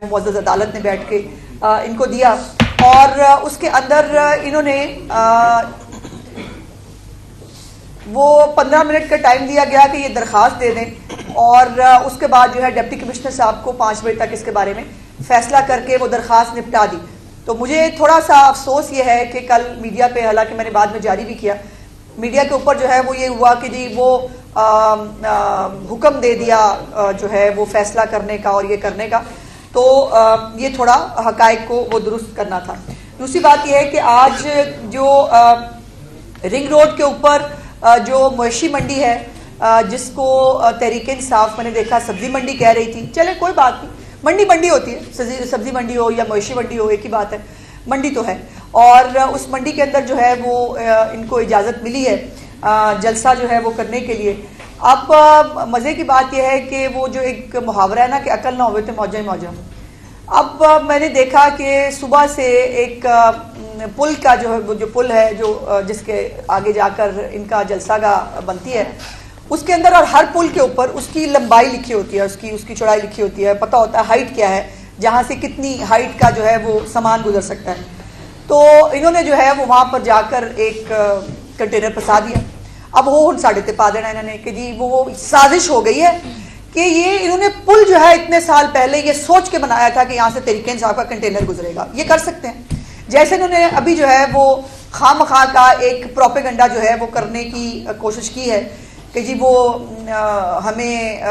معزز عدالت نے بیٹھ کے ان کو دیا اور اس کے اندر انہوں نے وہ 15 منٹ کا ٹائم دیا گیا کہ یہ درخواست دے دیں اور اس کے بعد جو ہے ڈپٹی کمشنر صاحب کو 5 بجے تک اس کے بارے میں فیصلہ کر کے وہ درخواست نپٹا دی. تو مجھے تھوڑا سا افسوس یہ ہے کہ کل میڈیا پہ، حالانکہ میں نے بعد میں جاری بھی کیا، میڈیا کے اوپر جو ہے وہ یہ ہوا کہ جی وہ حکم دے دیا جو ہے وہ فیصلہ کرنے کا اور یہ کرنے کا. تو یہ تھوڑا حقائق کو وہ درست کرنا تھا. دوسری بات یہ ہے کہ آج جو رنگ روڈ کے اوپر جو مویشی منڈی ہے جس کو تحریک انصاف میں نے دیکھا سبزی منڈی کہہ رہی تھی، چلے کوئی بات نہیں، منڈی ہوتی ہے، سبزی منڈی ہو یا مویشی منڈی ہو ایک ہی بات ہے، منڈی تو ہے. اور اس منڈی کے اندر جو ہے وہ ان کو اجازت ملی ہے جلسہ جو ہے وہ کرنے کے لیے. اب مزے کی بات یہ ہے کہ وہ جو ایک محاورہ ہے نا کہ عقل نہ ہوئے تو موجہ ہی موجہ. اب میں نے دیکھا کہ صبح سے ایک پل کا جو ہے وہ جو پل ہے جو جس کے آگے جا کر ان کا جلسہ گاہ بنتی ہے، اس کے اندر اور ہر پل کے اوپر اس کی لمبائی لکھی ہوتی ہے، اس کی چوڑائی لکھی ہوتی ہے، پتہ ہوتا ہے ہائٹ کیا ہے، جہاں سے کتنی ہائٹ کا جو ہے وہ سامان گزر سکتا ہے. تو انہوں نے جو ہے وہ وہاں پر جا کر ایک کنٹینر پھنسا دیا. اب وہ ساڑھے تے پا دینا انہوں نے کہ جی وہ سازش ہو گئی ہے کہ یہ انہوں نے پل جو ہے اتنے سال پہلے یہ سوچ کے بنایا تھا کہ یہاں سے تحریک انصاف کا کنٹینر گزرے گا. یہ کر سکتے ہیں. جیسے انہوں نے ابھی جو ہے وہ خواہ مخواہ کا ایک پروپیگنڈا جو ہے وہ کرنے کی کوشش کی ہے کہ جی وہ ہمیں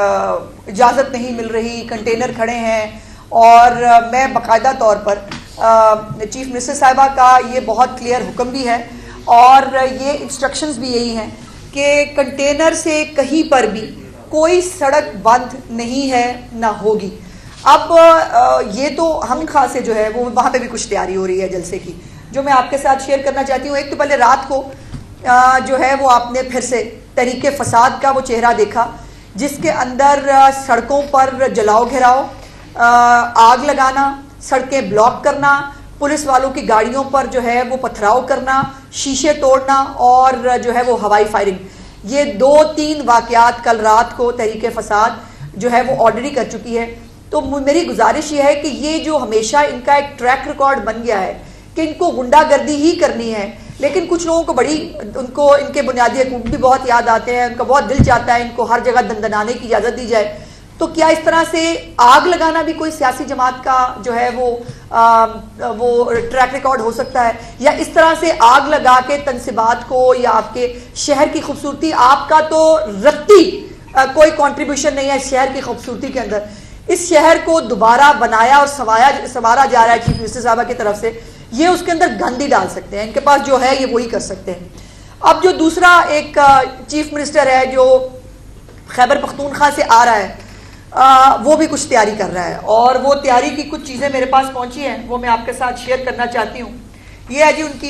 اجازت نہیں مل رہی، کنٹینر کھڑے ہیں. اور میں باقاعدہ طور پر چیف منسٹر صاحبہ کا یہ بہت کلیئر حکم بھی ہے اور یہ انسٹرکشنز بھی یہی ہیں کہ کنٹینر سے کہیں پر بھی کوئی سڑک بند نہیں ہے نہ ہوگی. اب یہ تو ہم خاص سے جو ہے وہ وہاں پہ بھی کچھ تیاری ہو رہی ہے جلسے کی جو میں آپ کے ساتھ شیئر کرنا چاہتی ہوں. ایک تو پہلے رات کو جو ہے وہ آپ نے پھر سے تحریک فساد کا وہ چہرہ دیکھا جس کے اندر سڑکوں پر جلاؤ گھیراؤ، آگ لگانا، سڑکیں بلاک کرنا، پولیس والوں کی گاڑیوں پر جو ہے وہ پتھراؤ کرنا، شیشے توڑنا اور جو ہے وہ ہوائی فائرنگ. یہ 2-3 واقعات کل رات کو تحریک فساد جو ہے وہ آرڈری کر چکی ہے. تو میری گزارش یہ ہے کہ یہ جو ہمیشہ ان کا ایک ٹریک ریکارڈ بن گیا ہے کہ ان کو غنڈہ گردی ہی کرنی ہے، لیکن کچھ لوگوں کو ان کو ان کے بنیادی حقوق بھی بہت یاد آتے ہیں، ان کا بہت دل چاہتا ہے ان کو ہر جگہ دندنانے کی اجازت دی جائے. تو کیا اس طرح سے آگ لگانا بھی کوئی سیاسی جماعت کا جو ہے وہ ٹریک ریکارڈ ہو سکتا ہے؟ یا اس طرح سے آگ لگا کے تنصیبات کو یا آپ کے شہر کی خوبصورتی، آپ کا تو رتی کوئی کنٹریبیوشن نہیں ہے اس شہر کی خوبصورتی کے اندر، اس شہر کو دوبارہ بنایا اور سنوارا جا رہا ہے چیف منسٹر صاحبہ کی طرف سے، یہ اس کے اندر گندی ڈال سکتے ہیں. ان کے پاس جو ہے یہ وہی کر سکتے ہیں. اب جو دوسرا ایک چیف منسٹر ہے جو خیبر پختونخوا سے آ رہا ہے وہ بھی کچھ تیاری کر رہا ہے اور وہ تیاری کی کچھ چیزیں میرے پاس پہنچی ہیں، وہ میں آپ کے ساتھ شیئر کرنا چاہتی ہوں. یہ ہے جی ان کی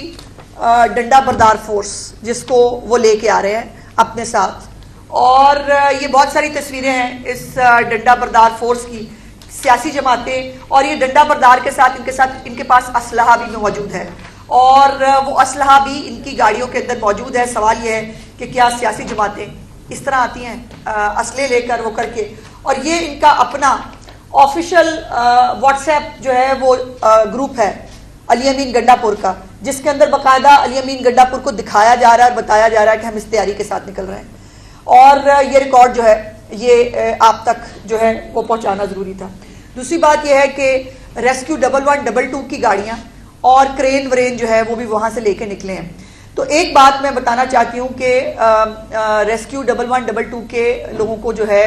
ڈنڈا بردار فورس جس کو وہ لے کے آ رہے ہیں اپنے ساتھ، اور یہ بہت ساری تصویریں ہیں اس ڈنڈا بردار فورس کی، سیاسی جماعتیں، اور یہ ڈنڈا بردار کے ساتھ ان کے پاس اسلحہ بھی موجود ہے اور وہ اسلحہ بھی ان کی گاڑیوں کے اندر موجود ہے. سوال یہ ہے کہ کیا سیاسی جماعتیں اس طرح آتی ہیں اسلحے لے کر وہ کر کے؟ اور یہ ان کا اپنا آفیشیل واٹس ایپ جو ہے وہ گروپ ہے علی امین گنڈا پور کا، جس کے اندر باقاعدہ علی امین گنڈا پور کو دکھایا جا رہا ہے اور بتایا جا رہا ہے کہ ہم اس تیاری کے ساتھ نکل رہے ہیں. اور یہ ریکارڈ جو ہے یہ آپ تک جو ہے وہ پہنچانا ضروری تھا. دوسری بات یہ ہے کہ ریسکیو 1122 کی گاڑیاں اور کرین ورین جو ہے وہ بھی وہاں سے لے کے نکلے ہیں. تو ایک بات میں بتانا چاہتی ہوں کہ ریسکیو 1122 کے لوگوں کو جو ہے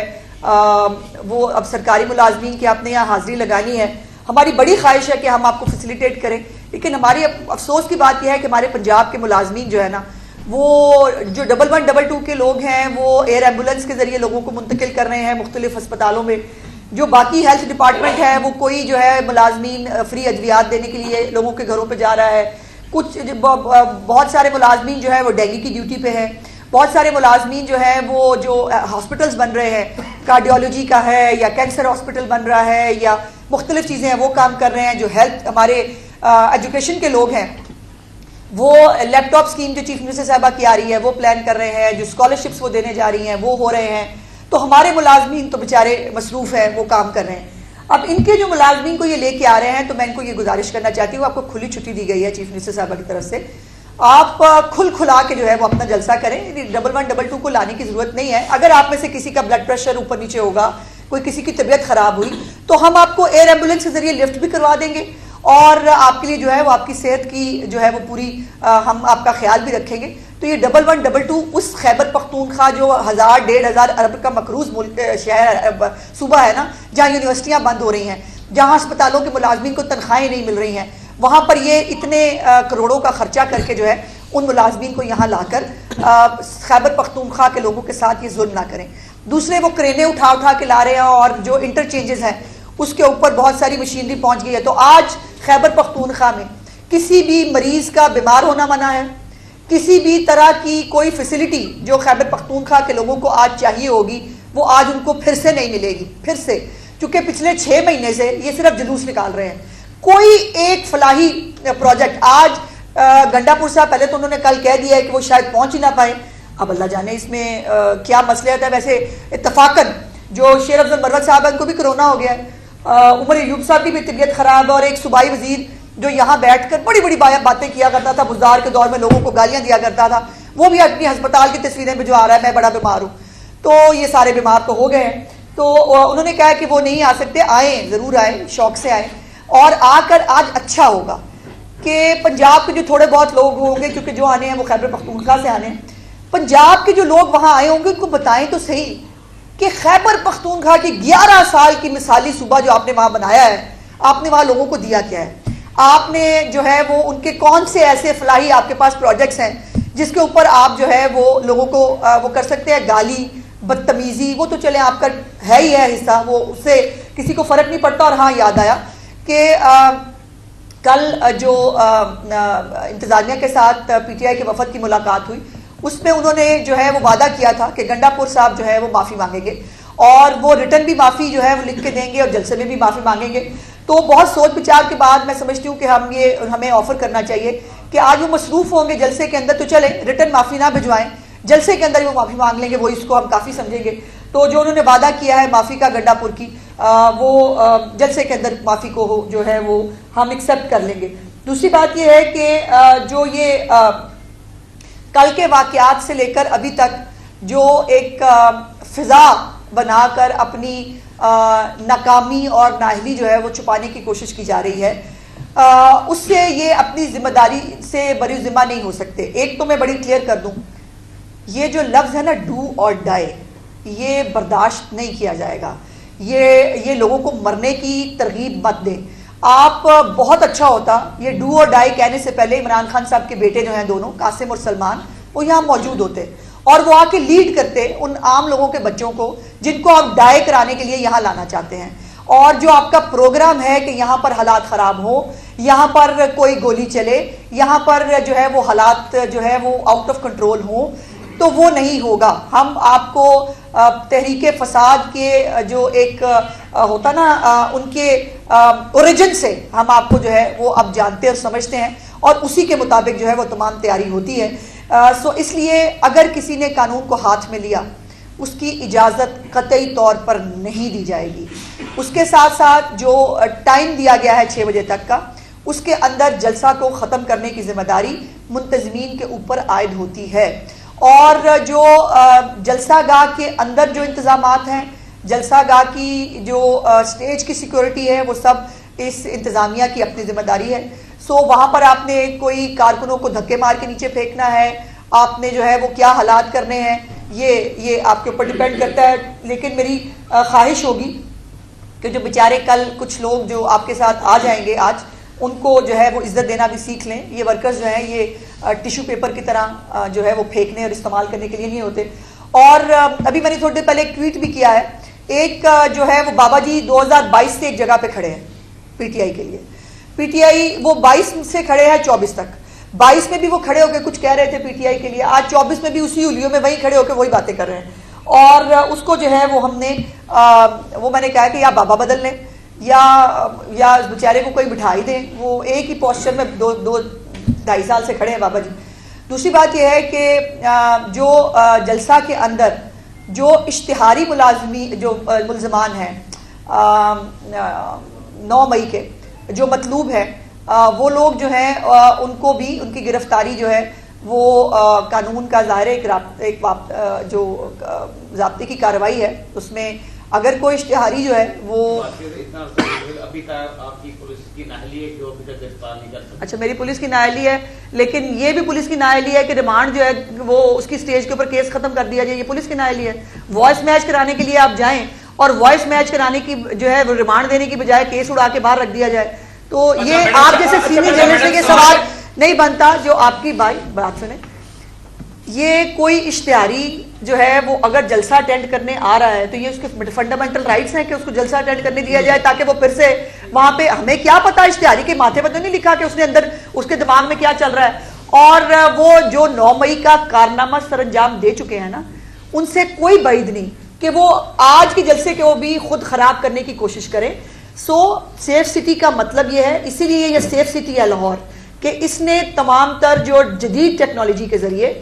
وہ اب سرکاری ملازمین کی آپ نے یہاں حاضری لگانی ہے. ہماری بڑی خواہش ہے کہ ہم آپ کو فیسیلیٹیٹ کریں، لیکن ہماری افسوس کی بات یہ ہے کہ ہمارے پنجاب کے ملازمین جو ہے نا وہ جو 1122 کے لوگ ہیں وہ ایئر ایمبولنس کے ذریعے لوگوں کو منتقل کر رہے ہیں مختلف ہسپتالوں میں. جو باقی ہیلتھ ڈپارٹمنٹ ہے وہ کوئی جو ہے ملازمین فری ادویات دینے کے لیے لوگوں کے گھروں پہ جا رہا ہے. کچھ بہت سارے ملازمین جو ہے وہ ڈینگی کی ڈیوٹی پہ ہیں. بہت سارے ملازمین جو ہیں وہ جو ہاسپٹلز بن رہے ہیں، کارڈیولوجی کا ہے یا کینسر ہاسپٹل بن رہا ہے یا مختلف چیزیں ہیں وہ کام کر رہے ہیں. جو ہیلتھ ہمارے ایجوکیشن کے لوگ ہیں وہ لیپ ٹاپ اسکیم جو چیف منسٹر صاحبہ کی آ رہی ہے وہ پلان کر رہے ہیں، جو اسکالرشپس وہ دینے جا رہی ہیں وہ ہو رہے ہیں. تو ہمارے ملازمین تو بیچارے مصروف ہیں، وہ کام کر رہے ہیں. اب ان کے جو ملازمین کو یہ لے کے آ رہے ہیں تو میں ان کو یہ گزارش کرنا چاہتی ہوں, آپ کو کھلی چھٹی دی گئی ہے چیف منسٹر صاحبہ کی طرف سے, آپ کھلا کے جو ہے وہ اپنا جلسہ کریں. 1112 کو لانے کی ضرورت نہیں ہے. اگر آپ میں سے کسی کا بلڈ پریشر اوپر نیچے ہوگا, کوئی کسی کی طبیعت خراب ہوئی, تو ہم آپ کو ایئر ایمبولینس کے ذریعے لفٹ بھی کروا دیں گے, اور آپ کے لیے جو ہے وہ آپ کی صحت کی جو ہے وہ پوری ہم آپ کا خیال بھی رکھیں گے. تو یہ 1112 اس خیبر پختونخوا جو 1000-1500 ارب کا مقروض صوبہ ہے نا, جہاں یونیورسٹیاں بند ہو رہی ہیں, جہاں اسپتالوں کے ملازمین کو تنخواہیں نہیں مل رہی ہیں, وہاں پر یہ اتنے کروڑوں کا خرچہ کر کے جو ہے ان ملازمین کو یہاں لا کر خیبر پختونخوا کے لوگوں کے ساتھ یہ ظلم نہ کریں. دوسرے وہ کرینیں اٹھا کے لا رہے ہیں, اور جو انٹرچینجز ہیں اس کے اوپر بہت ساری مشینری پہنچ گئی ہے. تو آج خیبر پختونخوا میں کسی بھی مریض کا بیمار ہونا منع ہے. کسی بھی طرح کی کوئی فیسلٹی جو خیبر پختونخوا کے لوگوں کو آج چاہیے ہوگی وہ آج ان کو پھر سے نہیں ملے گی. پھر سے, چونکہ پچھلے 6 مہینے سے یہ صرف جلوس نکال رہے ہیں. کوئی ایک فلاحی پروجیکٹ آج گنڈا پور صاحب, پہلے تو انہوں نے کل کہہ دیا ہے کہ وہ شاید پہنچ ہی نہ پائے, اب اللہ جانے اس میں کیا مسئلہ ہے. ویسے اتفاقاً جو شیر افضل مروت صاحب ہیں ان کو بھی کرونا ہو گیا ہے, عمر ایوب صاحب کی بھی طبیعت خراب ہے, اور ایک صوبائی وزیر جو یہاں بیٹھ کر بڑی بڑی باتیں کیا کرتا تھا, بزدار کے دور میں لوگوں کو گالیاں دیا کرتا تھا, وہ بھی اپنی ہسپتال کی تصویریں میں جو آ رہا ہے میں بڑا بیمار ہوں. تو یہ سارے بیمار تو ہو گئے ہیں. تو انہوں نے کہا کہ وہ نہیں آ سکتے, آئیں ضرور آئیں, شوق سے آئیں, اور آ کر آج اچھا ہوگا کہ پنجاب کے جو تھوڑے بہت لوگ ہوں گے, کیونکہ جو آنے ہیں وہ خیبر پختونخوا سے آنے ہیں, پنجاب کے جو لوگ وہاں آئے ہوں گے ان کو بتائیں تو صحیح کہ خیبر پختونخوا کی 11 سال کی مثالی صوبہ جو آپ نے وہاں بنایا ہے, آپ نے وہاں لوگوں کو دیا کیا ہے. آپ نے جو ہے وہ ان کے کون سے ایسے فلاحی آپ کے پاس پروجیکٹس ہیں جس کے اوپر آپ جو ہے وہ لوگوں کو وہ کر سکتے ہیں. گالی, بدتمیزی, وہ تو چلیں آپ کا ہے ہی ہے حصہ, وہ اس سے کسی کو فرق نہیں پڑتا. اور ہاں یاد آیا کہ کل جو انتظامیہ کے ساتھ پی ٹی آئی کے وفد کی ملاقات ہوئی, اس میں انہوں نے جو ہے وہ وعدہ کیا تھا کہ گنڈا پور صاحب جو ہے وہ معافی مانگیں گے, اور وہ ریٹرن بھی معافی جو ہے وہ لکھ کے دیں گے, اور جلسے میں بھی معافی مانگیں گے. تو بہت سوچ بچار کے بعد میں سمجھتی ہوں کہ ہمیں آفر کرنا چاہیے کہ آج وہ مصروف ہوں گے جلسے کے اندر, تو چلیں ریٹرن معافی نہ بھجوائیں, جلسے کے اندر وہ معافی مانگ لیں گے, وہ اس کو ہم کافی سمجھیں گے. تو جو انہوں نے وعدہ کیا ہے معافی کا گنڈا پور کی, وہ جلسے کے اندر معافی کو جو ہے وہ ہم ایکسیپٹ کر لیں گے. دوسری بات یہ ہے کہ جو یہ کل کے واقعات سے لے کر ابھی تک جو ایک فضا بنا کر اپنی ناکامی اور نااہلی جو ہے وہ چھپانے کی کوشش کی جا رہی ہے, اس سے یہ اپنی ذمہ داری سے بری ذمہ نہیں ہو سکتے. ایک تو میں بڑی کلیئر کر دوں, یہ جو لفظ ہے نا ڈو اور ڈائی, یہ برداشت نہیں کیا جائے گا. یہ لوگوں کو مرنے کی ترغیب مت دیں. آپ بہت اچھا ہوتا یہ ڈو اور ڈائی کہنے سے پہلے عمران خان صاحب کے بیٹے جو ہیں دونوں, قاسم اور سلمان, وہ یہاں موجود ہوتے اور وہ آ کے لیڈ کرتے ان عام لوگوں کے بچوں کو جن کو آپ ڈائی کرانے کے لیے یہاں لانا چاہتے ہیں. اور جو آپ کا پروگرام ہے کہ یہاں پر حالات خراب ہو, یہاں پر کوئی گولی چلے, یہاں پر جو ہے وہ حالات جو ہے وہ آؤٹ آف کنٹرول ہوں, تو وہ نہیں ہوگا. ہم آپ کو تحریک فساد کے جو ایک ہوتا نا ان کے اوریجن سے ہم آپ کو جو ہے وہ اب جانتے اور سمجھتے ہیں, اور اسی کے مطابق جو ہے وہ تمام تیاری ہوتی ہے. سو اس لیے اگر کسی نے قانون کو ہاتھ میں لیا اس کی اجازت قطعی طور پر نہیں دی جائے گی. اس کے ساتھ ساتھ جو ٹائم دیا گیا ہے 6 بجے تک کا, اس کے اندر جلسہ کو ختم کرنے کی ذمہ داری منتظمین کے اوپر عائد ہوتی ہے. اور جو جلسہ گاہ کے اندر جو انتظامات ہیں, جلسہ گاہ کی جو سٹیج کی سیکورٹی ہے, وہ سب اس انتظامیہ کی اپنی ذمہ داری ہے. سو وہاں پر آپ نے کوئی کارکنوں کو دھکے مار کے نیچے پھینکنا ہے, آپ نے جو ہے وہ کیا حالات کرنے ہیں, یہ آپ کے اوپر ڈیپینڈ کرتا ہے. لیکن میری خواہش ہوگی کہ جو بیچارے کل کچھ لوگ جو آپ کے ساتھ آ جائیں گے آج, ان کو جو ہے وہ عزت دینا بھی سیکھ لیں. یہ ورکرز جو ہیں یہ ٹیشو پیپر کی طرح جو ہے وہ پھینکنے اور استعمال کرنے کے لیے نہیں ہوتے. اور ابھی میں نے تھوڑی دیر پہلے ایک ٹویٹ بھی کیا ہے, ایک جو ہے وہ بابا جی 2022 سے ایک جگہ پہ کھڑے ہیں پی ٹی آئی کے لیے. پی ٹی آئی وہ 22 سے کھڑے ہیں 24 تک, 22 میں بھی وہ کھڑے ہو کے کچھ کہہ رہے تھے پی ٹی آئی کے لیے, آج 24 میں بھی اسی الیوں میں وہی کھڑے ہو کے وہی باتیں کر رہے ہیں. اور اس کو جو ہے وہ ہم نے وہ میں نے کہا کہ یا بابا بدل لیں یا اس بیچارے کو کوئی بٹھا ہی دیں, وہ ایک ہی پوسچر میں 2-2.5 سال سے کھڑے ہیں بابا جی. دوسری بات یہ ہے کہ جو جلسہ کے اندر جو اشتہاری ملزمان ہیں, 9 مئی کے جو مطلوب ہے وہ لوگ جو ہیں ان کو بھی ان کی گرفتاری جو ہے وہ قانون کا ظاہر ایک جو ضابطے کی کارروائی ہے اس میں اگر کوئی اشتہاری جو ہے وہ ابھی تک آپ کی پولیس کی نااہلی ہے کہ وہ ابھی تک گرفتار نہیں کر سکتے. اچھا میری پولیس کی نااہلی ہے لیکن یہ بھی پولیس کی نااہلی ہے کہ ریمانڈ جو ہے وہ اس کی سٹیج کے اوپر کیس ختم کر دیا جائے, یہ پولیس کی نااہلی ہے. وائس میچ کرانے کے لیے آپ جائیں اور وائس میچ کرانے کی جو ہے وہ ریمانڈ دینے کی بجائے کیس اڑا کے باہر رکھ دیا جائے تو یہ آپ جیسے سینئر جرنلسٹ سے یہ سوال نہیں بنتا. جو آپ کی بات سنیں, یہ کوئی اشتہاری جو ہے وہ اگر جلسہ اٹینڈ کرنے آ رہا ہے تو یہ اس کے فنڈامنٹل رائٹس ہیں کہ اس کو جلسہ اٹینڈ کرنے دیا جائے تاکہ وہ پھر سے وہاں پہ, ہمیں کیا پتا اشتہاری کے ماتھے پر تو نہیں لکھا کہ اس نے اندر اس کے دماغ میں کیا چل رہا ہے. اور وہ جو 9 مئی کا کارنامہ سر انجام دے چکے ہیں نا, ان سے کوئی بعید نہیں کہ وہ آج کے جلسے کو بھی خود خراب کرنے کی کوشش کریں. سیف سٹی کا مطلب یہ ہے, اسی لیے یہ سیف سٹی ہے لاہور, کہ اس نے تمام تر جو جدید ٹیکنالوجی کے ذریعے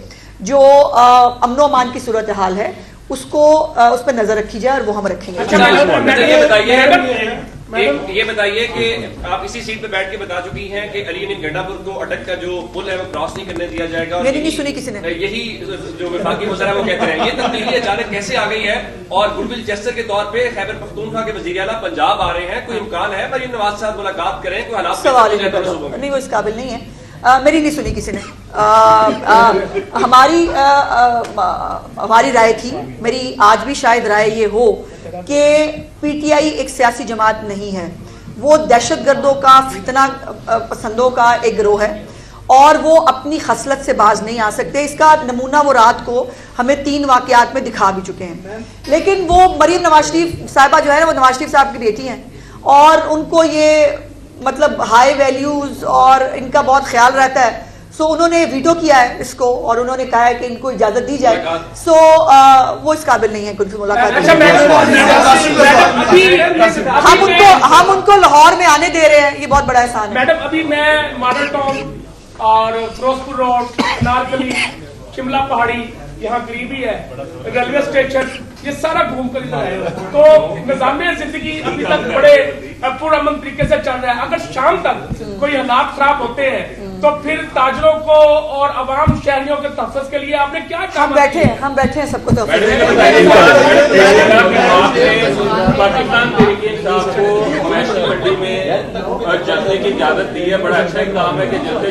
جو امن و امان کی صورتحال ہے اس کو اس پہ نظر رکھی جائے اور وہ ہم رکھیں گے. یہ بتائیے کہ آپ اسی سیٹ پہ بیٹھ کے بتا چکی ہیں کہ علی امین گنڈا پور کو اٹک کا جو پل ہے وہ کراس نہیں کرنے دیا جائے گا, میری نہیں سنی کسی نے, یہی جو وفاقی وزرا وہ کہتے ہیں. یہ تبدیلی اچانک کیسے آ گئی ہے اور گڈ ول جیسچر کے طور پہ خیبر پختونخوا کے وزیر اعلیٰ پنجاب آ رہے ہیں, کوئی امکان ہے مریم نواز کے ساتھ ملاقات کریں, کوئی حالات سوال نہیں, وہ اس قابل نہیں ہے. میری نہیں سنی کسی نے. ہماری رائے تھی, میری آج بھی شاید رائے یہ ہو کہ پی ٹی آئی ایک سیاسی جماعت نہیں ہے, وہ دہشت گردوں کا, فتنہ پسندوں کا ایک گروہ ہے اور وہ اپنی خصلت سے باز نہیں آ سکتے. اس کا نمونہ وہ رات کو ہمیں 3 واقعات میں دکھا بھی چکے ہیں. لیکن وہ مریم نواز شریف صاحبہ جو ہے نا, وہ نواز شریف صاحب کی بیٹی ہیں اور ان کو یہ مطلب ہائی ویلیوز اور ان کا بہت خیال رہتا ہے. سو انہوں نے ویٹو کیا ہے اس کو اور انہوں نے کہا ہے کہ ان کو اجازت دی جائے. سو وہ اس قابل نہیں ہے ان سے ملاقات. ہم ان کو لاہور میں آنے دے رہے ہیں, یہ بہت بڑا احسان ہے. میڈم ابھی میں ماڈل ٹاؤن اور فیروزپور روڈ, انارکلی, شملہ پہاڑی, یہاں قریبی ہے ریلوے اسٹیشن, یہ سارا گھوم کر ادھر آئے. تو نظام زندگی ابھی تک بڑے پرامن طریقے سے چل رہا ہے. اگر شام تک کوئی حالات خراب ہوتے ہیں تو پھر تاجروں کو اور عوام شہریوں کے تحفظ کے لیے آپ نے کیا کام ہم بیٹھے ہیں سب کو تحفظ. پاکستان تحریک انصاف کو میشن منڈی میں جلسے کی اجازت دی ہے, بڑا اچھا اقدام ہے کہ جلسے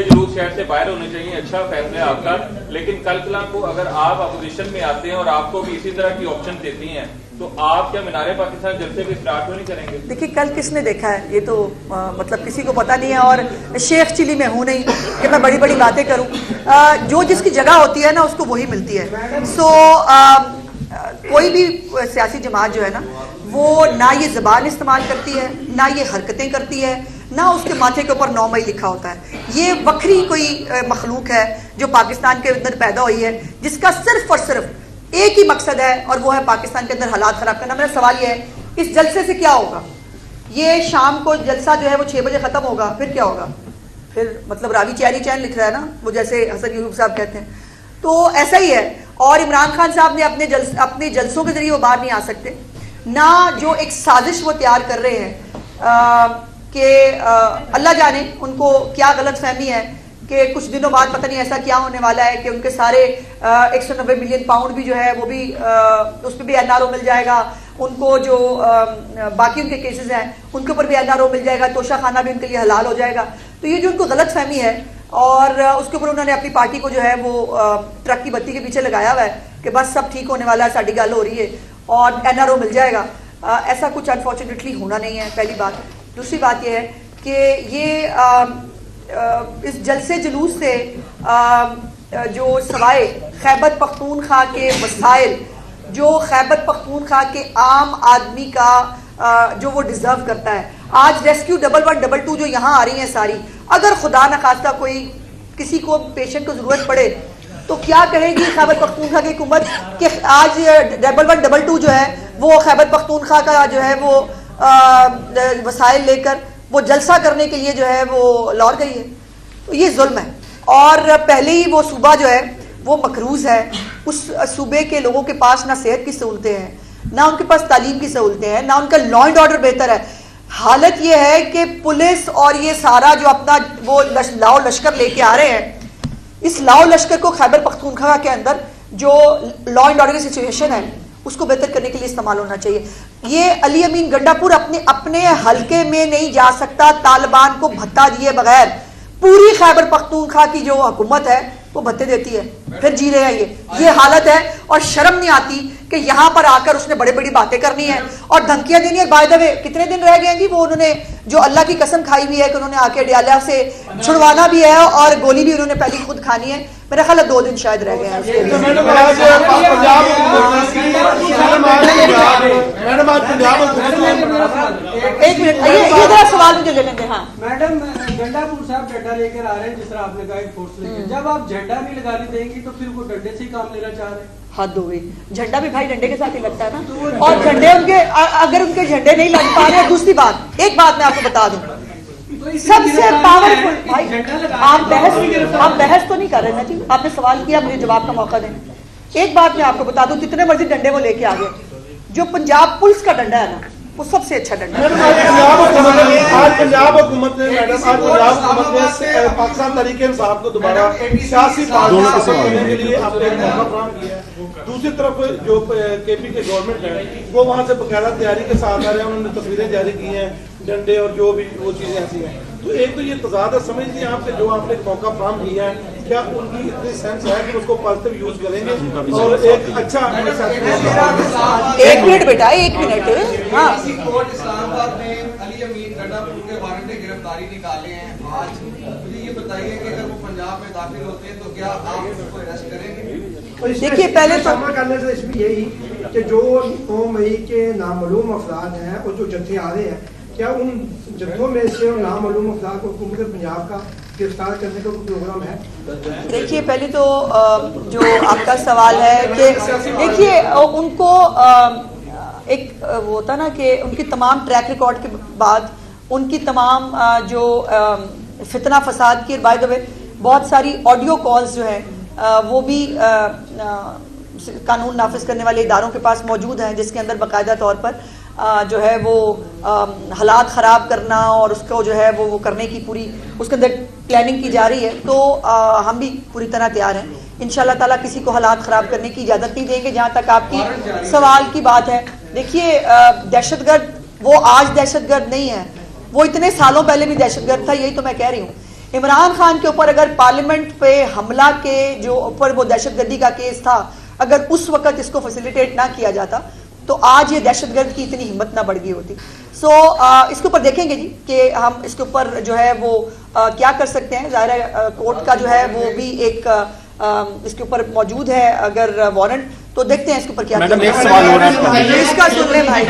جلوس شہر سے باہر ہونے چاہیے, اچھا فیصلہ ہے آپ کا. لیکن کل کلام کو اگر آپ اپوزیشن میں آتے ہیں اور آپ کو بھی اسی طرح کی آپشن دیتی ہیں تو آپ کیا مینار پاکستان جلسے بھی اسٹارٹ نہیں کریں گے؟ دیکھیے کل کس نے دیکھا ہے یہ تو مطلب کسی کو پتہ نہیں ہے, اور شیخ چلی میں ہوں نہیں کہ میں بڑی بڑی باتیں کروں. جو جس کی جگہ ہوتی ہے نا اس کو وہی ملتی ہے. سو کوئی بھی سیاسی جماعت جو ہے نا وہ نہ یہ زبان استعمال کرتی ہے, نہ یہ حرکتیں کرتی ہے, نہ اس کے ماتھے کے اوپر 9 مئی لکھا ہوتا ہے. یہ وکری کوئی مخلوق ہے جو پاکستان کے اندر پیدا ہوئی ہے, جس کا صرف اور صرف ایک ہی مقصد ہے اور وہ ہے پاکستان کے اندر حالات خراب کرنا. میرا سوال یہ ہے اس جلسے سے کیا ہوگا؟ یہ شام کو جلسہ جو ہے وہ 6 بجے ختم ہوگا, پھر کیا ہوگا؟ پھر مطلب راوی چیری چین لکھ رہا ہے نا وہ, جیسے حسن یوسف صاحب کہتے ہیں, تو ایسا ہی ہے. اور عمران خان صاحب نے اپنے جلسوں کے ذریعے وہ باہر نہیں آ سکتے, نہ جو ایک سازش وہ تیار کر رہے ہیں کہ اللہ جانے ان کو کیا غلط فہمی ہے کہ کچھ دنوں بعد پتہ نہیں ایسا کیا ہونے والا ہے کہ ان کے سارے 190 ملین پاؤنڈ بھی جو ہے وہ بھی اس پہ بھی این آر او مل جائے گا, ان کو جو باقی ان کے کیسز ہیں ان کے اوپر بھی این آر او مل جائے گا, توشہ خانہ بھی ان کے لیے حلال ہو جائے گا. تو یہ جو ان کو غلط فہمی ہے اور اس کے اوپر انہوں نے اپنی پارٹی کو جو ہے وہ ٹرک کی بتی کے پیچھے لگایا ہوا ہے کہ بس سب ٹھیک ہونے والا ہے, ساڈی گل ہو رہی ہے اور این آر او مل جائے گا. ایسا کچھ انفارچونیٹلی ہونا نہیں ہے, پہلی بات. دوسری بات یہ ہے کہ یہ اس جلسے جلوس سے جو سوائے خیبر پختونخوا کے مسائل, جو خیبر پختونخوا کے عام آدمی کا جو وہ ڈیزرو کرتا ہے, آج ریسکیو 1112 جو یہاں آ رہی ہیں ساری, اگر خدا نخواستہ کوئی کسی کو پیشنٹ کو ضرورت پڑے تو کیا کہے گی خیبر پختونخوا کی حکومت کہ آج 1112 جو ہے وہ خیبر پختونخوا کا جو ہے وہ وسائل لے کر وہ جلسہ کرنے کے لیے جو ہے وہ لاہور گئی ہے. تو یہ ظلم ہے. اور پہلے ہی وہ صوبہ جو ہے وہ مقروض ہے, اس صوبے کے لوگوں کے پاس نہ صحت کی سہولتیں ہیں, نہ ان کے پاس تعلیم کی سہولتیں ہیں, نہ ان کا لا اینڈ آرڈر بہتر ہے. حالت یہ ہے کہ پولیس اور یہ سارا جو اپنا وہ لاؤ لشکر لے کے آ رہے ہیں, اس لاؤ لشکر کو خیبر پختونخوا کے اندر جو لا اینڈ آرڈر کی سچویشن ہے اس کو بہتر کرنے کے لیے استعمال ہونا چاہیے. یہ علی امین گنڈا پور اپنے حلقے میں نہیں جا سکتا طالبان کو بھتہ دیے بغیر. پوری خیبر پختونخوا کی جو حکومت ہے وہ بھتے دیتی ہے, پھر جی رہے ہیں. یہ حالت ہے, اور شرم نہیں آتی کہ یہاں پر آ کر اس نے بڑی بڑی باتیں کرنی ہیں اور دھمکیاں دینی ہیں. بائی دا وے کتنے دن رہ گئے ہیں جی وہ انہوں نے جو اللہ کی قسم کھائی ہوئی ہے کہ انہوں نے آ کے ڈیالہ سے چھڑوانا بھی ہے اور گولی بھی انہوں نے پہلی خود کھانی ہے. میرا خیال ہے 2 دن شاید رہ گئے ہیں. ایک منٹ یہ ذرا سوال مجھے لے لیں گے. ہاں میڈم, گنڈا پور صاحب جھنڈا لے کر آ رہے ہیں جس طرح آپ نے کہا ایک فورس لے کے, جب آپ جھنڈا نہیں لگانے دیں گی تو پھر وہ ڈنڈے سے ہی کام لینا چاہ رہے ہیں. حد ہو گئی. جھنڈا بھی بھائی ڈنڈے کے ساتھ ہی لگتا ہے نا, اور جھنڈے ان کے اگر ان کے جھنڈے نہیں لگ پا رہے. دوسری بات, ایک بات میں آپ کو بتا دوں, سب سے پاورفل بھائی, آپ بحث تو نہیں کر رہے نا جی, آپ نے سوال کیا, مجھے جواب کا موقع دیں. ایک بات میں آپ کو بتا دوں, جتنے مرضی ڈنڈے وہ لے کے آگے, جو پنجاب پولیس کا ڈنڈا ہے نا وہ سب سے اچھا ڈنڈا ہے. آج پنجاب حکومت نے پاکستان تحریک انصاف کو دوبارہ سیاسی پارٹی کرنے کے لیے اپنے موقع فراہم کیا ہے. دوسری طرف جو کے پی کے گورنمنٹ ہے وہ وہاں سے باقاعدہ تیاری کے ساتھ آ رہے ہیں, انہوں نے تصویریں جاری کی ہیں ڈنڈے اور جو بھی وہ چیزیں ایسی ہیں. تو ایک تو یہ تضاد ہے, سمجھ لیجیے آپ کے جو آپ نے موقع فراہم کیا ہے, کیا ان کی اتنی سینس ہے کہ اس کو پازیٹو یوز کریں گے اور ایک اچھا. ایک منٹ بیٹا, ایک منٹ. ہاں کورٹ اسلام آباد میں علی امین گنڈا پور کے وارنٹ گرفتاری نکالے ہیں آج. مجھے یہ بتائیے کہ اگر وہ پنجاب میں داخل ہوتے ہیں تو کیا آپ اس کو اریسٹ کریں گے؟ دیکھیے پہلے تو کرنے سے اس میں یہی کہ جو 9 مئی کے نامعلوم افراد ہیں اور جو جتھے آ رہے ہیں, کیا ان جتھوں میں سے نامعلوم افراد کو حکومت پنجاب کا گرفتار کرنے کا پروگرام ہے؟ دیکھیے پہلے تو جو آپ کا سوال ہے کہ دیکھیے ان کو ایک وہ ہوتا نا کہ ان کی تمام ٹریک ریکارڈ کے بعد ان کی تمام جو فتنہ فساد کی, بائی دا وے بہت ساری آڈیو کالز جو ہیں وہ بھی قانون نافذ کرنے والے اداروں کے پاس موجود ہیں, جس کے اندر باقاعدہ طور پر جو ہے وہ حالات خراب کرنا اور اس کو جو ہے وہ کرنے کی پوری اس کے اندر پلاننگ کی جا رہی ہے. تو ہم بھی پوری طرح تیار ہیں. انشاءاللہ تعالیٰ کسی کو حالات خراب کرنے کی اجازت نہیں دیں گے. جہاں تک آپ کی سوال کی بات ہے, دیکھیے دہشت گرد وہ آج دہشت گرد نہیں ہے, وہ اتنے سالوں پہلے بھی دہشت گرد تھا. یہی تو میں کہہ رہی ہوں, عمران خان کے اوپر اگر پارلیمنٹ پہ حملہ کے جو اوپر وہ دہشت گردی کا کیس تھا, اگر اس وقت اس کو فیسیلیٹیٹ نہ کیا جاتا تو آج یہ دہشت گرد کی اتنی ہمت نہ بڑھ گئی ہوتی. سو اس کے اوپر دیکھیں گے جی کہ ہم اس کے اوپر جو ہے وہ کیا کر سکتے ہیں. ظاہر ہے کورٹ کا جو ہے وہ بھی ایک اس کے اوپر موجود ہے اگر وارنٹ, تو دیکھتے ہیں اس کے اوپر کیا. میڈم ایک سوال ہو رہا ہے, اس کا سن لیں بھائی,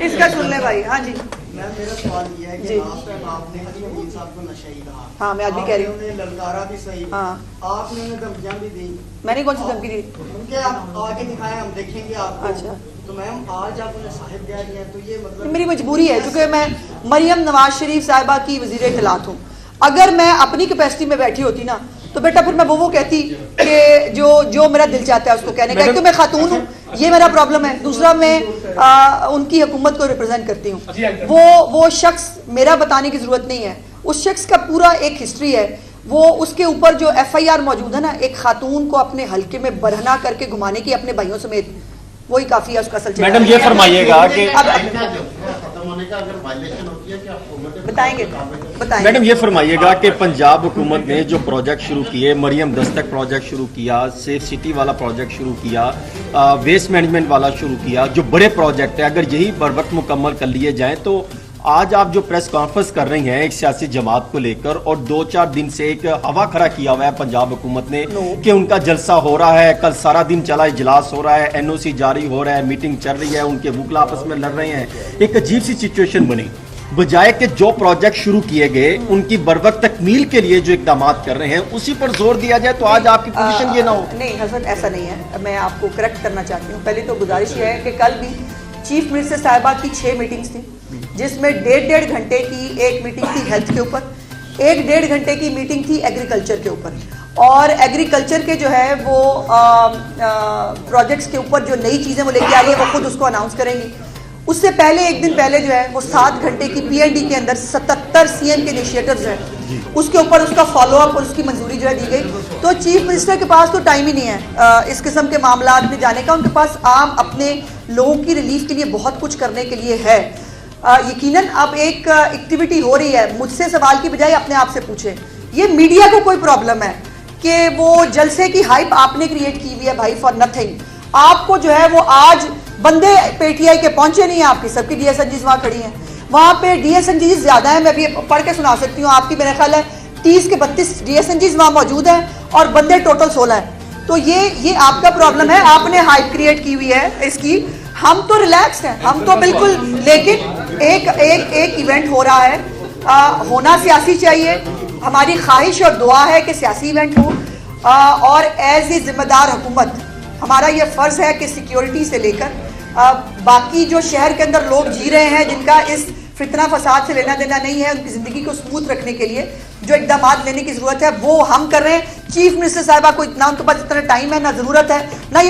اس کا سن لیں بھائی. ہاں جی میرا سوال یہ ہے کہ لاسٹ ٹائم آپ نے علی امین صاحب کو نشئی کہا. ہاں میں آج بھی کہہ رہی ہوں, للکارا بھی صحیح, ہاں آپ نے انہیں دھمکیاں بھی دی. میں نے کون سی دھمکی دی؟ ان کے آپ آگے دکھائیں, ہم دیکھیں گے آپ کو. اچھا تو میم آج آپ انہیں صاحب کہہ رہی ہیں, تو یہ مطلب میری مجبوری ہے کیونکہ میں مریم نواز شریف صاحبہ کی وزیر اطلاعات ہوں. اگر میں اپنی کیپیسٹی میں بیٹھی ہوتی نا تو بیٹا پھر میں وہ کہتی کہ جو میرا دل چاہتا ہے اس کو کہنے کا. ایک تو میں خاتون ہوں, یہ میرا پرابلم ہے. دوسرا میں ان کی حکومت کو ریپرزینٹ کرتی ہوں. وہ شخص میرا بتانے کی ضرورت نہیں ہے, اس شخص کا پورا ایک ہسٹری ہے. وہ اس کے اوپر جو FIR موجود ہے نا, ایک خاتون کو اپنے حلقے میں برہنہ کر کے گھمانے کی اپنے بھائیوں سمیت, وہی کافی ہے اس کا اصل. میڈم یہ فرمائیے گا کہ بتائیں گے, بتائیں. میڈم یہ فرمائیے گا کہ پنجاب حکومت نے جو پروجیکٹ شروع کیے, مریم دستک پروجیکٹ شروع کیا, سیف سٹی والا پروجیکٹ شروع کیا, ویسٹ مینجمنٹ والا شروع کیا, جو بڑے پروجیکٹ ہیں, اگر یہی بر وقت مکمل کر لیے جائیں تو آج آپ جو پریس کانفرنس کر رہی ہیں ایک سیاسی جماعت کو لے کر, اور 2-4 دن سے ایک ہوا کھڑا کیا ہوا ہے پنجاب حکومت نے کہ ان کا جلسہ ہو رہا ہے, کل سارا دن چلا اجلاس ہو رہا ہے, NOC جاری ہو رہا ہے, میٹنگ چل رہی ہے, ان کے وکلا آپس میں لڑ رہے ہیں. ایک عجیب سی سچویشن بنی, بجائے کہ جو پروجیکٹ شروع کیے گئے ان کی بروقت تکمیل کے لیے جو اقدامات کر رہے ہیں اسی پر زور دیا جائے تو آج آپ کی پوزیشن یہ نہ ہو. نہیں حضرت ایسا نہیں ہے, میں آپ کو کریکٹ کرنا چاہتی ہوں. پہلے تو گزارش یہ ہے کہ کل بھی چیف منسٹر صاحبہ کی 6 میٹنگز تھیں, جس میں 1.5 گھنٹے کی ایک میٹنگ تھی ہیلتھ کے اوپر, 1.5 گھنٹے کی میٹنگ تھی ایگریکلچر کے اوپر, اور ایگریکلچر کے جو ہے وہ پروجیکٹس کے اوپر جو نئی چیزیں وہ لے کے آ رہی ہے وہ خود اس کو اناؤنس کریں گی. اس سے پہلے ایک دن پہلے جو ہے وہ 7 گھنٹے کی PND کے اندر 77 CM کے انیشیٹوز ہیں, اس کے اوپر اس کا فالو اپ اور اس کی منظوری جو ہے دی گئی. تو چیف منسٹر کے پاس تو ٹائم ہی نہیں ہے اس قسم کے معاملات میں جانے کا, ان کے پاس عام اپنے لوگوں کی ریلیف کے لیے بہت کچھ کرنے کے لیے ہے. یقیناً اب ایک ایکٹیویٹی ہو رہی ہے, مجھ سے سوال کی بجائے اپنے آپ سے پوچھیں, یہ میڈیا کو کوئی پرابلم ہے کہ وہ جلسے کی ہائپ آپ نے کریٹ کی ہوئی ہے بھائی فار نتھنگ. آپ کو جو ہے وہ آج بندے PTI کے پہنچے نہیں ہیں, آپ کی سب کی DSNGs وہاں کھڑی ہیں, وہاں پہ DSNGs زیادہ ہیں, میں بھی پڑھ کے سنا سکتی ہوں, آپ کی میرا خیال ہے 30 کے 32 DSNGs وہاں موجود ہیں اور بندے ٹوٹل 16 ہیں. تو یہ آپ کا پرابلم ہے, آپ نے ہائپ کریٹ کی ہوئی ہے اس کی. ہم تو ریلیکس ہیں, ہم تو بالکل, لیکن ایک ایونٹ ہو رہا ہے, ہونا سیاسی چاہیے, ہماری خواہش اور دعا ہے کہ سیاسی ایونٹ ہو, اور ایز اے ذمہ دار حکومت ہمارا یہ فرض ہے کہ سیکیورٹی سے لے کر باقی جو شہر کے اندر لوگ جی رہے ہیں جن کا اس فتنہ فساد سے لینا دینا نہیں ہے, ان کی زندگی کو سموتھ رکھنے کے لیے جو اقدامات لینے کی ضرورت ہے وہ ہم کر رہے ہیں. چیف منسٹر صاحبہ کو نہ ان کے پاس اتنا ٹائم ہے, نہ ضرورت ہے, نہ یہ